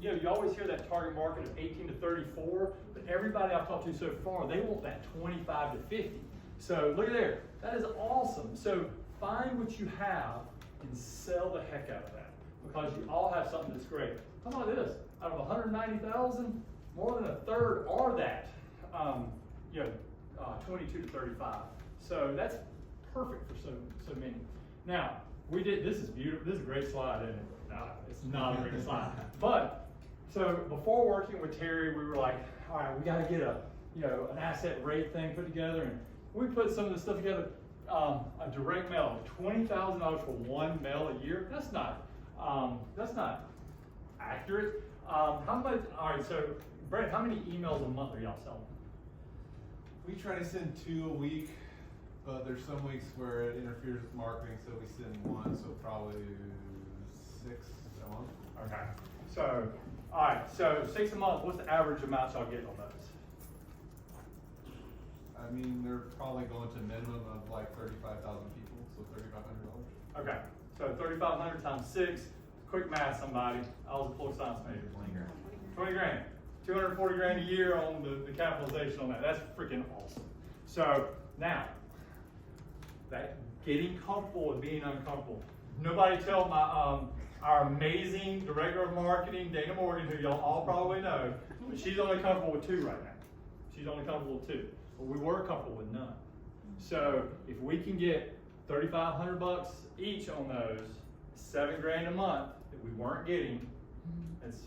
You always hear that target market of 18 to 34, but everybody I've talked to so far, they want that 25 to 50. So look at there. That is awesome. So find what you have and sell the heck out of that, because you all have something that's great. How about this? Out of 190,000, more than a third are that, 22 to 35. So that's perfect for so many. Now, this is beautiful. This is a great slide, isn't it? No, it's not a great slide. But, so before working with Terry, we were like, all right, we got to get an asset rate thing put together, and we put some of this stuff together. A direct mail, $20,000 for one mail a year. That's not accurate. How much? All right, so Brett, how many emails a month are y'all selling? We try to send 2 a week, but there's some weeks where it interferes with marketing, so we send 1, so probably 6 a month. Okay. So, all right. So 6 a month. What's the average amount y'all get on those? I mean, they're probably going to a minimum of like 35,000 people, so $3,500. Okay. So 3,500 times 6. Quick math, somebody. I was a political science major. 20 grand. 20 grand. 240 grand a year on the capitalization on that. That's freaking awesome. So now, that getting comfortable with being uncomfortable. Nobody tell our amazing director of marketing, Dana Morgan, who y'all all probably know, but she's only comfortable with 2 right now. She's only comfortable with 2. But we were comfortable with none. So if we can get $3,500 each on those, $7 grand a month that we weren't getting, that's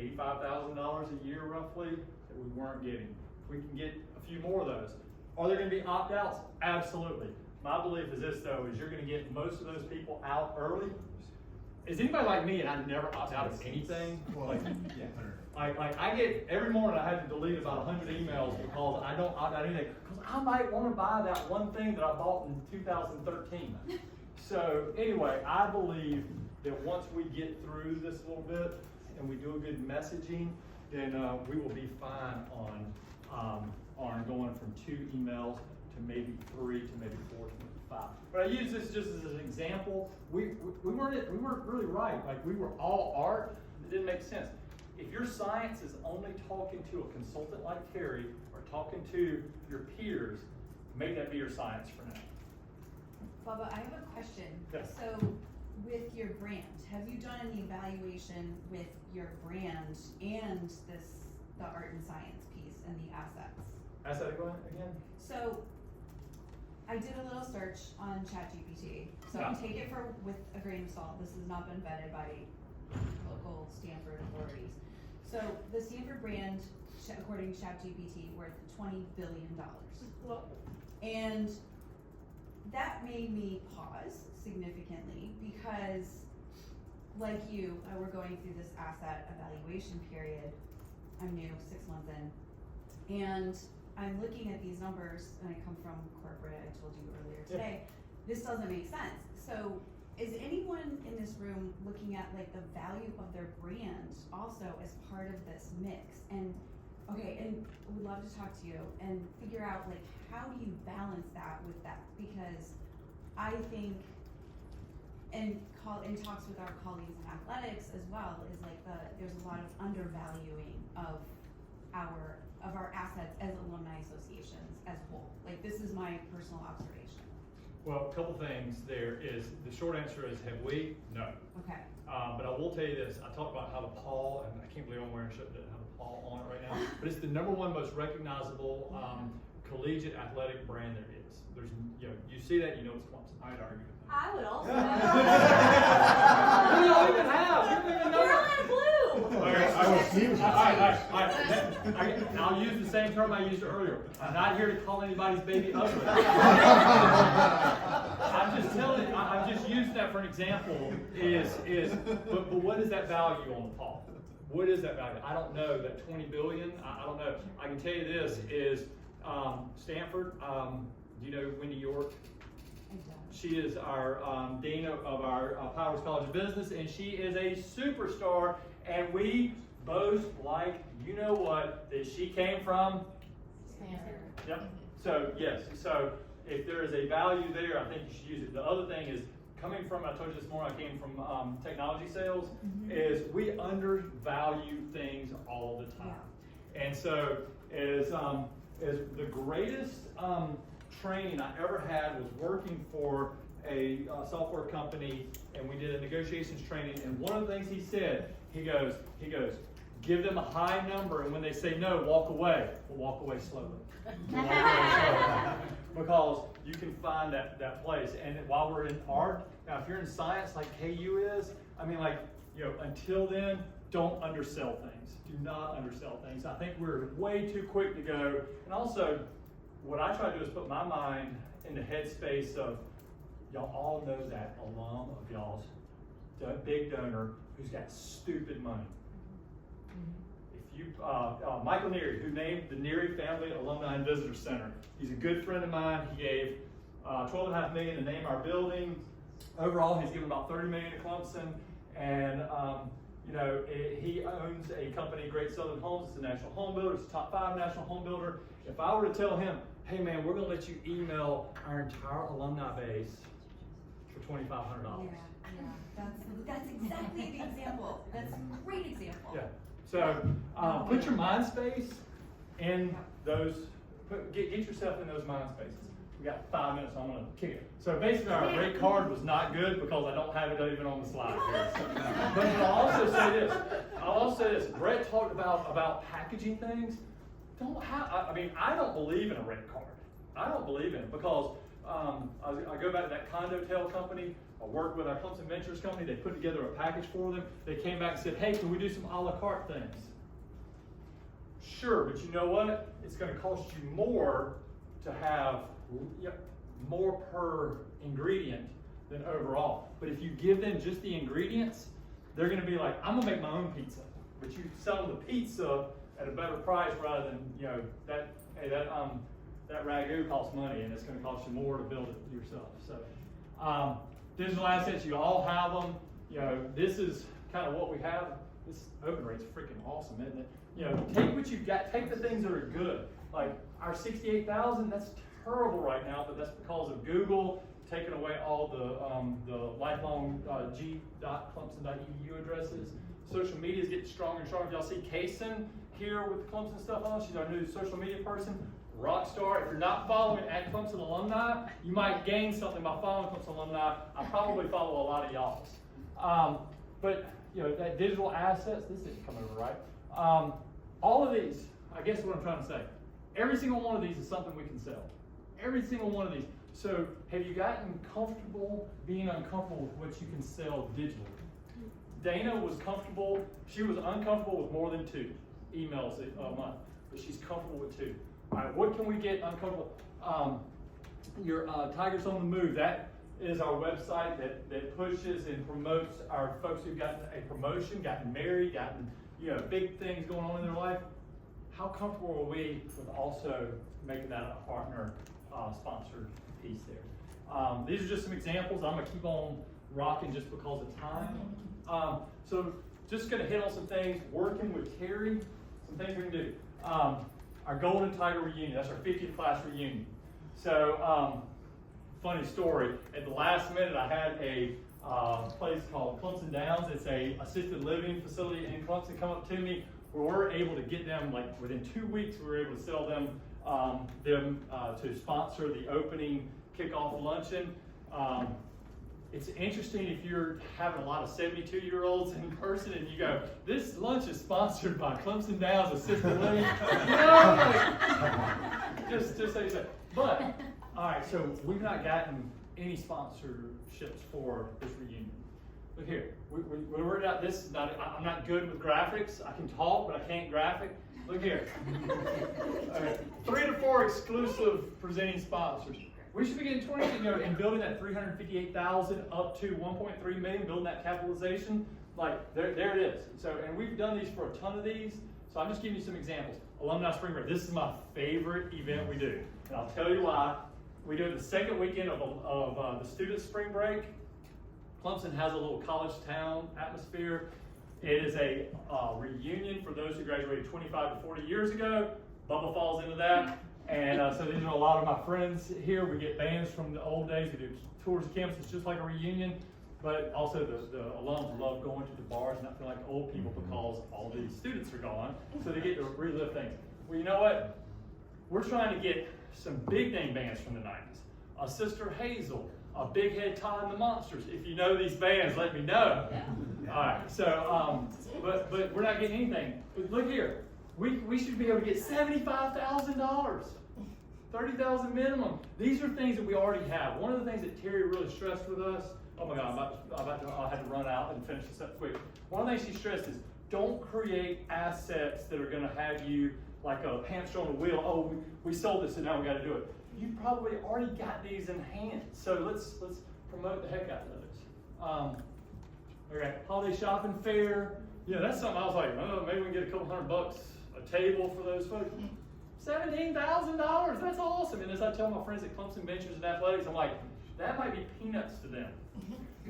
$85,000 a year roughly that we weren't getting. If we can get a few more of those. Are there going to be opt-outs? Absolutely. My belief is this though, is you're going to get most of those people out early. Is anybody like me and I never opt out of anything? Like I get, every morning I have to delete about 100 emails because I don't opt out of anything. Because I might want to buy that one thing that I bought in 2013. So anyway, I believe that once we get through this a little bit and we do a good messaging, then we will be fine on going from 2 emails to maybe 3 to maybe 4 to maybe 5. But I use this just as an example. We weren't really right. Like we were all art. It didn't make sense. If your science is only talking to a consultant like Terry or talking to your peers, make that be your science for now. Bubba, I have a question. Yes. So with your brand, have you done any evaluation with your brand and the art and science piece and the assets? Ask that again? So I did a little search on ChatGPT. So Yeah. take it with a grain of salt. This has not been vetted by local Stanford authorities. So the Stanford brand, according to ChatGPT, worth $20 billion. And that made me pause significantly because, like you, we're going through this asset evaluation period. I'm new, 6 months in, and I'm looking at these numbers, and I come from corporate, I told you earlier today. This doesn't make sense. So is anyone in this room looking at like the value of their brand also as part of this mix? And okay, and we'd love to talk to you and figure out like how do you balance that with that? Because I think, and talks with our colleagues in athletics as well, is like there's a lot of undervaluing of our assets as alumni associations as a whole. Like, this is my personal observation. Well, a couple things there is, the short answer is, have we? No. Okay. But I will tell you this, I talked about how the Paul, and I can't believe I'm wearing a shirt that has a Paul on it right now, but it's the #1 most recognizable collegiate athletic brand there is. There's, you see that, you know it's Clemson. I'd argue with that. I would also. We don't even have. We don't even know. We're on blue. All right. I'll use the same term I used earlier. I'm not here to call anybody's baby ugly. I'm just telling you, I'm just using that for an example, but what is that value on the Paul? What is that value? I don't know, that 20 billion, I don't know. I can tell you this is, Stanford, do you know Wendy York? I don't. She is our dean of our Powers College of Business, and she is a superstar, and we boast like, you know what, that she came from Stanford. Yep. So yes, so if there is a value there, I think you should use it. The other thing is, coming from, I told you this morning, I came from technology sales, is we undervalue things all the time. Yeah. And so as the greatest training I ever had was working for a software company, and we did a negotiations training, and one of the things he said, he goes, give them a high number, and when they say no, walk away. Well, walk away slowly. Walk away slowly. Because you can find that place. And while we're in art, now if you're in science like KU is, I mean, like, until then, don't undersell things. Do not undersell things. I think we're way too quick to go. And also, what I try to do is put my mind in the headspace of, y'all all know that alum of y'all's big donor who's got stupid money. If you, Michael Neary, who named the Neary Family Alumni and Visitor Center. He's a good friend of mine. He gave $12.5 million to name our building. Overall, he's given about $30 million to Clemson. And he owns a company, Great Southern Homes. It's a national home builder. It's a top 5 national home builder. If I were to tell him, hey man, we're gonna let you email our entire alumni base for $2,500. Yeah, that's exactly the example. That's a great example. Yeah. So put your mind space in those. Get yourself in those mind spaces. We got 5 minutes, so I'm gonna kick it. So basically, our rate card was not good because I don't have it even on the slide here. So, but I'll also say this. Brett talked about packaging things. I don't believe in a rate card. I don't believe in it because I go back to that condotel company. I worked with our Clemson Ventures company. They put together a package for them. They came back and said, hey, can we do some a la carte things? Sure, but you know what? It's going to cost you more to have more per ingredient than overall. But if you give them just the ingredients, they're going to be like, I'm going to make my own pizza. But you sell them the pizza at a better price rather than, that ragu costs money and it's going to cost you more to build it yourself. So digital assets, you all have them. This is kind of what we have. This open rate's freaking awesome, isn't it? Take what you've got, take the things that are good. Like our 68,000, that's terrible right now, but that's because of Google taking away all the lifelong g.clemson.edu addresses. Social media is getting stronger and stronger. Y'all see Kaysen here with Clemson stuff on. She's our new social media person. Rockstar. If you're not following at Clemson alumni, you might gain something by following Clemson alumni. I probably follow a lot of y'all's. But that digital assets, this didn't come over right. All of these, I guess what I'm trying to say, every single one of these is something we can sell. Every single one of these. So have you gotten comfortable being uncomfortable with what you can sell digitally? Dana was comfortable, she was uncomfortable with more than 2 emails a month, but she's comfortable with 2. All right, what can we get uncomfortable? Your Tigers on the Move, that is our website that pushes and promotes our folks who've gotten a promotion, gotten married, gotten big things going on in their life. How comfortable are we with also making that a partner sponsored piece there? These are just some examples. I'm gonna keep on rocking just because of time. So just gonna hit on some things, working with Terry, some things we can do. Our Golden Tiger reunion, that's our 50th class reunion. So, funny story, at the last minute I had a place called Clemson Downs. It's a assisted living facility in Clemson come up to me where we're able to get them, like within 2 weeks, we were able to sell them to sponsor the opening kickoff luncheon. It's interesting if you're having a lot of 72-year-olds in person and you go, this lunch is sponsored by Clemson Downs Assisted Living. You know, like, just so you say. But, all right, so we've not gotten any sponsorships for this reunion. Look here, we worked out this. I'm not good with graphics. I can talk, but I can't graphic. Look here. All right, 3 to 4 exclusive presenting sponsors. We should be getting 20, and building that 358,000 up to 1.3 million, building that capitalization. Like there it is. So, and we've done these for a ton of these. So I'm just giving you some examples. Alumni Spring Break. This is my favorite event we do, and I'll tell you why. We do it the second weekend of the student spring break. Clemson has a little college town atmosphere. It is a reunion for those who graduated 25 to 40 years ago. Bubba falls into that. And so these are a lot of my friends here. We get bands from the old days. We do tours of campus. It's just like a reunion. But also the alums love going to the bars and not feeling like old people because all these students are gone. So they get to relive things. Well, you know what? We're trying to get some big name bands from the 90s. Sister Hazel, Big Head Todd and the Monsters. If you know these bands, let me know. Yeah. All right. So, but we're not getting anything. But look here. We should be able to get $75,000. $30,000 minimum. These are things that we already have. One of the things that Terry really stressed with us, oh my God, I had to run out and finish this up quick. One of the things she stressed is don't create assets that are going to have you like a hamster on a wheel. Oh, we sold this and now we got to do it. You probably already got these in hand. So let's promote the heck out of those. Okay, holiday shopping fair. Yeah, that's something I was like, oh, maybe we can get a couple $100 a table for those folks. $17,000, that's awesome. And as I tell my friends at Clemson Ventures and Athletics, I'm like, that might be peanuts to them.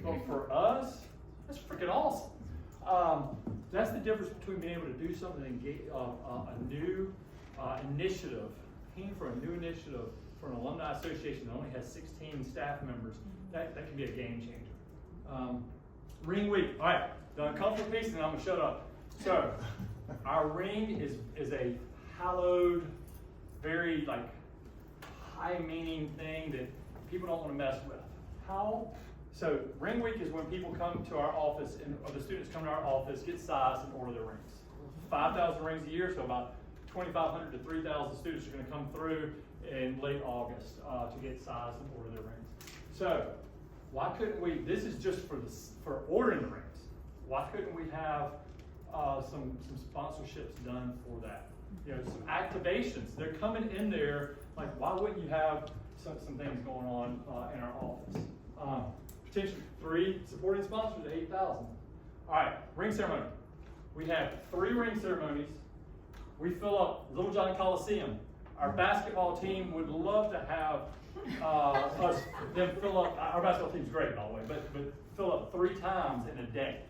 But for us, that's freaking awesome. That's the difference between being able to do something and get a new initiative, paying for a new initiative for an alumni association that only has 16 staff members. That can be a game changer. Ring week. All right, the uncomfortable piece, and then I'm gonna shut up. So, our ring is a hallowed, very like high meaning thing that people don't want to mess with. How? So ring week is when people come to our office or the students come to our office, get sized and order their rings. 5,000 rings a year, so about 2,500 to 3,000 students are going to come through in late August to get sized and order their rings. So why couldn't we? This is just for ordering the rings. Why couldn't we have some sponsorships done for that? Some activations. They're coming in there. Like, why wouldn't you have some things going on in our office? Potentially 3 supporting sponsors at 8,000. All right, ring ceremony. We have 3 ring ceremonies. We fill up Little John Coliseum. Our basketball team would love to have them fill up. Our basketball team's great, by the way, but fill up 3 times in a day.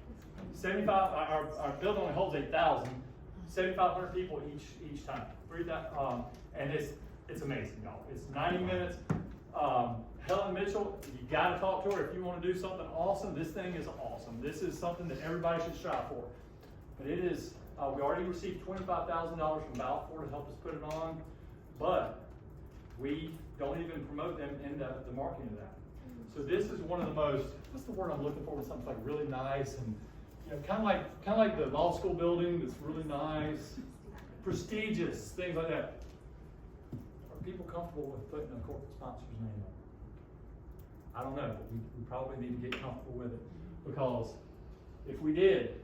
75. Our building only holds 8,000. 7,500 people each time. And it's amazing, y'all. It's 90 minutes. Helen Mitchell, you got to talk to her if you want to do something awesome. This thing is awesome. This is something that everybody should strive for. But it is. We already received $25,000 from Balfour to help us put it on, but we don't even promote them in the marketing of that. So this is one of the most. What's the word I'm looking for? When something's like really nice and. Kind of like the law school building that's really nice, prestigious, things like that. Are people comfortable with putting a corporate sponsor's name on? I don't know, but we probably need to get comfortable with it, because if we did,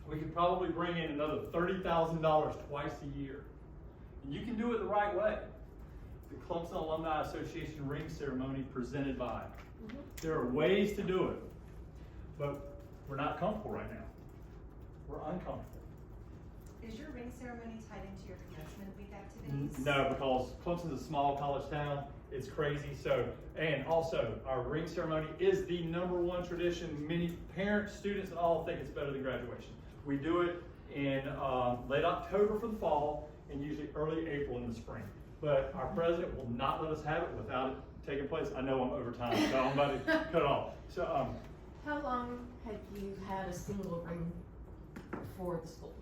we could probably bring in another $30,000 twice a year. And you can do it the right way. The Clemson Alumni Association ring ceremony presented by. There are ways to do it, but we're not comfortable right now. We're uncomfortable. Is your ring ceremony tied into your commencement week activities? No, because Clemson's a small college town, It's crazy. So, and also our ring ceremony is the #1 tradition. Many parents, students, and all think it's better than graduation. We do it in late October for the fall and usually early April in the spring. But our president will not let us have it without it taking place. I know I'm over time, so I'm about to cut off. So, How long have you had a single ring for the school?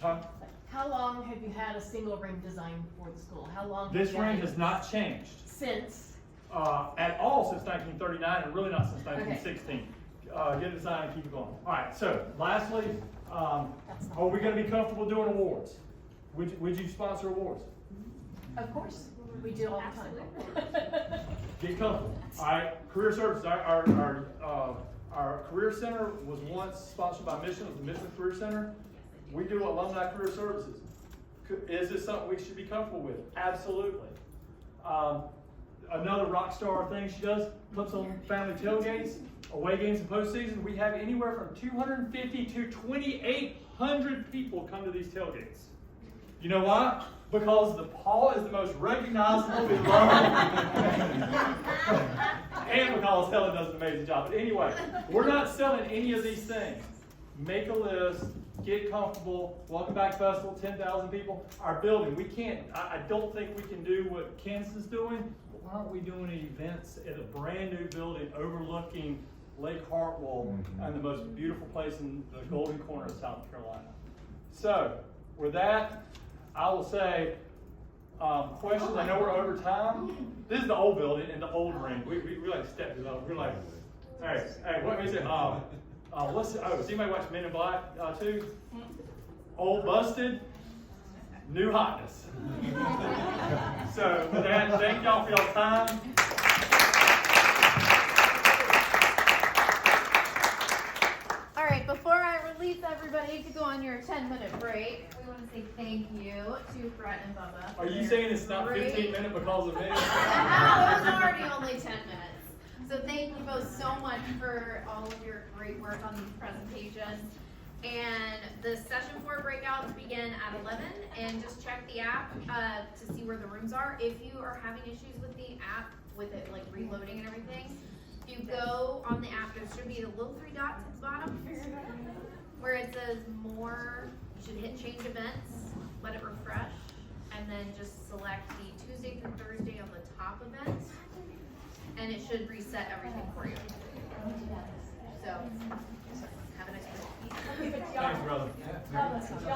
huh? How long have you had a single ring design for the school? How long? have This you ring had has it not changed Since, at all since 1939, and really not since 1916. Get it designed and keep it going. All right. So, lastly, are we going to be comfortable doing awards? Would you sponsor awards? of course, we do all the time. Get comfortable. All right. Career services. Our career center was once sponsored by Mission. It was the Mission Career Center. We do alumni career services. Is this something we should be comfortable with? Absolutely. Another rock star thing she does, puts on family tailgates, away games and postseason. We have anywhere from 250 to 2,800 people come to these tailgates. You know why? Because the Paul is the most recognizable, beloved, and because Helen does an amazing job. But anyway, we're not selling any of these things. Make a list, get comfortable. Welcome Back Festival, 10,000 people. Our building, we can't, I don't think we can do what Kansas is doing. But why aren't we doing events at a brand new building overlooking Lake Hartwell and the most beautiful place in the golden corner of South Carolina? So, with that, I will say, questions. I know we're over time. This is the old building and the old ring. We like stepped it up. We're like, hey, what is it? Does anybody watch Men in Black 2? Old busted, new hotness. So with that, thank y'all for y'all's time. All right, before I release everybody to go on your 10-minute break, we want to say thank you to Brett and Bubba. Are you saying it's not 15 minutes because of me? No, it's already only 10 minutes. So thank you both so much for all of your great work on these presentations. And the session 4 breakouts begin at 11, and just check the app to see where the rooms are. If you are having issues with the app, with it like reloading and everything, if you go on the app, there should be the little 3 dots at the bottom where it says more. You should hit change events, let it refresh, and then just select the Tuesday through Thursday on the top event, and it should reset everything for you. So, have a nice week. Thanks, brother.